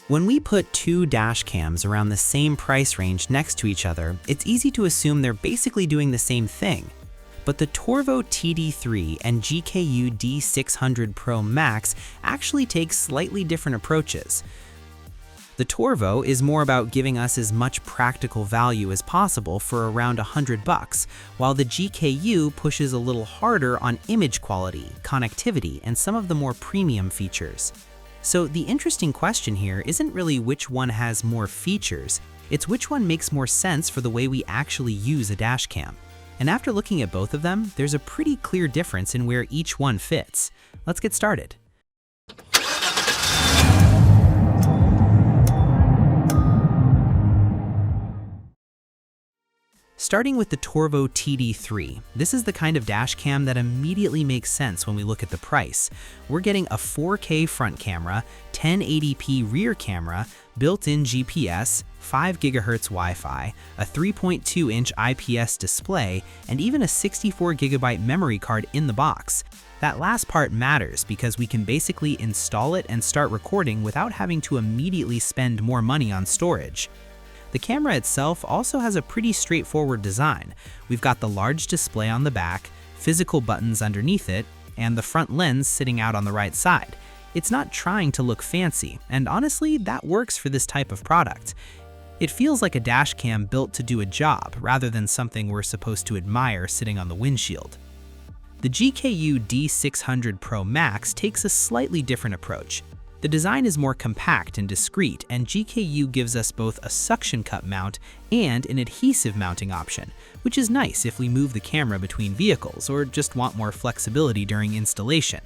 When we put two dash cams around the same price range next to each other, it's easy to assume they're basically doing the same thing. But the TORVO TD3 and GKU D600 Pro Max actually take slightly different approaches. The TORVO is more about giving us as much practical value as possible for around $100, while the GKU pushes a little harder on image quality, connectivity, and some of the more premium features. So the interesting question here isn't really which one has more features, it's which one makes more sense for the way we actually use a dash cam. And after looking at both of them, there's a pretty clear difference in where each one fits. Let's get started. Starting with the TORVO TD3, this is the kind of dash cam that immediately makes sense when we look at the price. We're getting a 4K front camera, 1080p rear camera, built-in GPS, 5 GHz Wi-Fi, a 3.2-inch IPS display, and even a 64GB memory card in the box. That last part matters because we can basically install it and start recording without having to immediately spend more money on storage. The camera itself also has a pretty straightforward design. We've got the large display on the back, physical buttons underneath it, and the front lens sitting out on the right side. It's not trying to look fancy, and honestly, that works for this type of product. It feels like a dash cam built to do a job rather than something we're supposed to admire sitting on the windshield. The GKU D600 Pro Max takes a slightly different approach. The design is more compact and discreet, and GKU gives us both a suction cup mount and an adhesive mounting option, which is nice if we move the camera between vehicles or just want more flexibility during installation.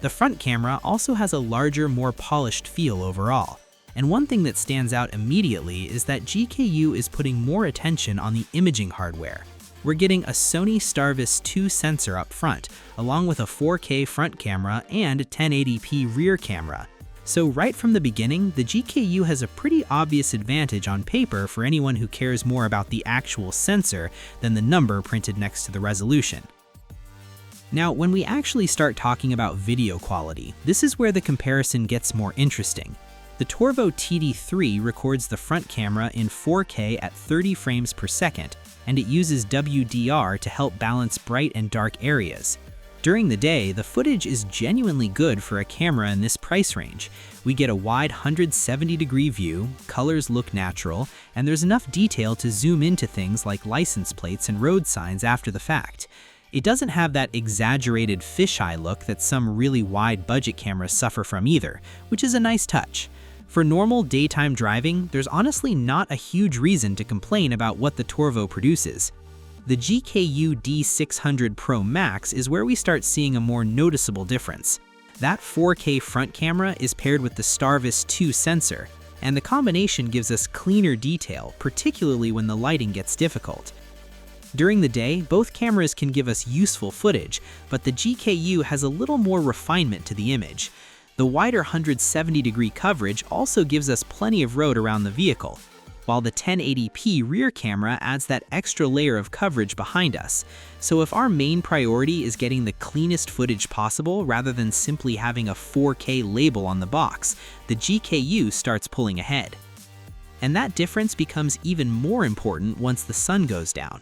The front camera also has a larger, more polished feel overall. And one thing that stands out immediately is that GKU is putting more attention on the imaging hardware. We're getting a Sony Starvis 2 sensor up front, along with a 4K front camera and a 1080p rear camera. So right from the beginning, the GKU has a pretty obvious advantage on paper for anyone who cares more about the actual sensor than the number printed next to the resolution. Now, when we actually start talking about video quality, this is where the comparison gets more interesting. The TORVO TD3 records the front camera in 4K at 30 frames per second, and it uses WDR to help balance bright and dark areas. During the day, the footage is genuinely good for a camera in this price range. We get a wide 170-degree view, colors look natural, and there's enough detail to zoom into things like license plates and road signs after the fact. It doesn't have that exaggerated fisheye look that some really wide budget cameras suffer from either, which is a nice touch. For normal daytime driving, there's honestly not a huge reason to complain about what the TORVO produces. The GKU D600 Pro Max is where we start seeing a more noticeable difference. That 4K front camera is paired with the Starvis 2 sensor, and the combination gives us cleaner detail, particularly when the lighting gets difficult. During the day, both cameras can give us useful footage, but the GKU has a little more refinement to the image. The wider 170-degree coverage also gives us plenty of road around the vehicle, while the 1080p rear camera adds that extra layer of coverage behind us. So if our main priority is getting the cleanest footage possible rather than simply having a 4K label on the box, the GKU starts pulling ahead. And that difference becomes even more important once the sun goes down.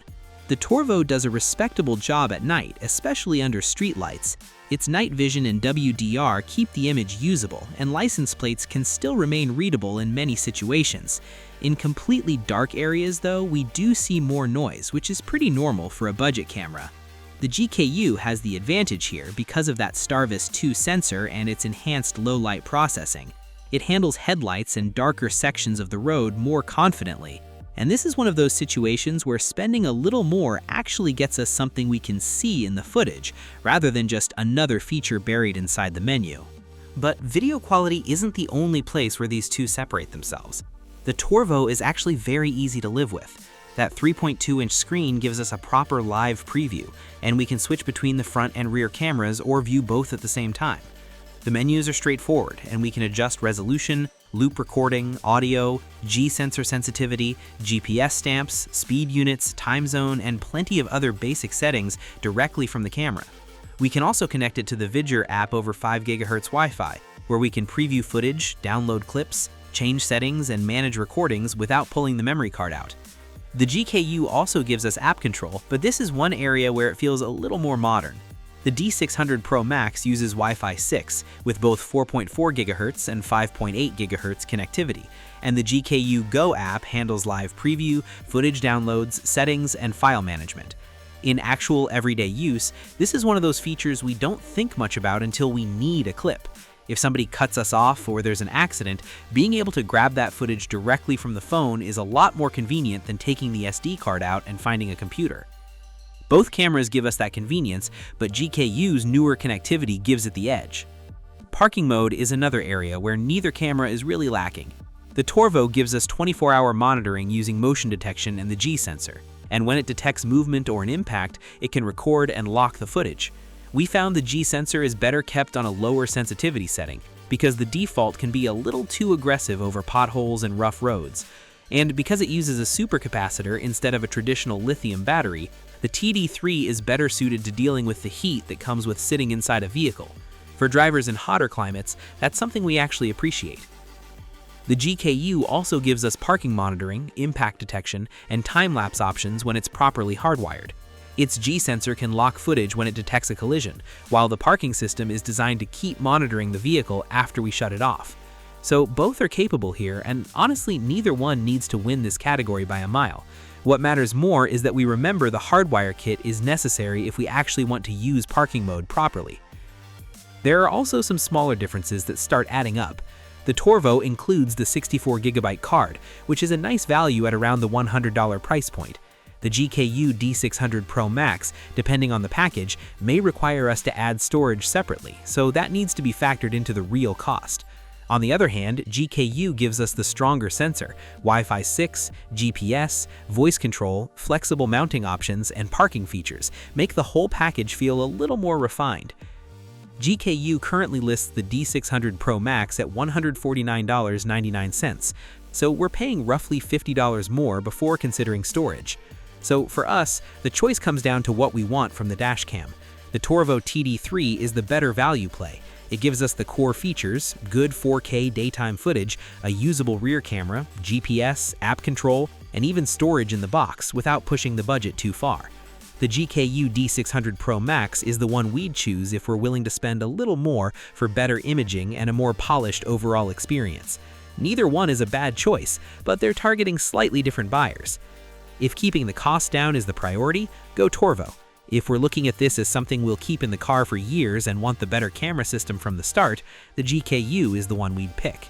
The TORVO does a respectable job at night, especially under streetlights. Its night vision and WDR keep the image usable, and license plates can still remain readable in many situations. In completely dark areas, though, we do see more noise, which is pretty normal for a budget camera. The GKU has the advantage here because of that Starvis 2 sensor and its enhanced low-light processing. It handles headlights and darker sections of the road more confidently. And this is one of those situations where spending a little more actually gets us something we can see in the footage, rather than just another feature buried inside the menu. But video quality isn't the only place where these two separate themselves. The TORVO is actually very easy to live with. That 3.2-inch screen gives us a proper live preview, and we can switch between the front and rear cameras or view both at the same time. The menus are straightforward, and we can adjust resolution, loop recording, audio, G-sensor sensitivity, GPS stamps, speed units, time zone, and plenty of other basic settings directly from the camera. We can also connect it to the Vidger app over 5 GHz Wi-Fi, where we can preview footage, download clips, change settings, and manage recordings without pulling the memory card out. The GKU also gives us app control, but this is one area where it feels a little more modern. The D600 Pro Max uses Wi-Fi 6 with both 4.4 GHz and 5.8 GHz connectivity, and the GKU Go app handles live preview, footage downloads, settings, and file management. In actual everyday use, this is one of those features we don't think much about until we need a clip. If somebody cuts us off or there's an accident, being able to grab that footage directly from the phone is a lot more convenient than taking the SD card out and finding a computer. Both cameras give us that convenience, but GKU's newer connectivity gives it the edge. Parking mode is another area where neither camera is really lacking. The Torvo gives us 24-hour monitoring using motion detection and the G sensor, and when it detects movement or an impact, it can record and lock the footage. We found the G sensor is better kept on a lower sensitivity setting because the default can be a little too aggressive over potholes and rough roads. And because it uses a supercapacitor instead of a traditional lithium battery, the TD3 is better suited to dealing with the heat that comes with sitting inside a vehicle. For drivers in hotter climates, that's something we actually appreciate. The GKU also gives us parking monitoring, impact detection, and time-lapse options when it's properly hardwired. Its G sensor can lock footage when it detects a collision, while the parking system is designed to keep monitoring the vehicle after we shut it off. So both are capable here, and honestly, neither one needs to win this category by a mile. What matters more is that we remember the hardwire kit is necessary if we actually want to use parking mode properly. There are also some smaller differences that start adding up. The Torvo includes the 64GB card, which is a nice value at around the $100 price point. The GKU D600 Pro Max, depending on the package, may require us to add storage separately, so that needs to be factored into the real cost. On the other hand, GKU gives us the stronger sensor, Wi-Fi 6, GPS, voice control, flexible mounting options, and parking features make the whole package feel a little more refined. GKU currently lists the D600 Pro Max at $149.99, so we're paying roughly $50 more before considering storage. So for us, the choice comes down to what we want from the dashcam. The TORVO TD3 is the better value play. It gives us the core features, good 4K daytime footage, a usable rear camera, GPS, app control, and even storage in the box without pushing the budget too far. The GKU D600 Pro Max is the one we'd choose if we're willing to spend a little more for better imaging and a more polished overall experience. Neither one is a bad choice, but they're targeting slightly different buyers. If keeping the cost down is the priority, go Torvo. If we're looking at this as something we'll keep in the car for years and want the better camera system from the start, the GKU is the one we'd pick.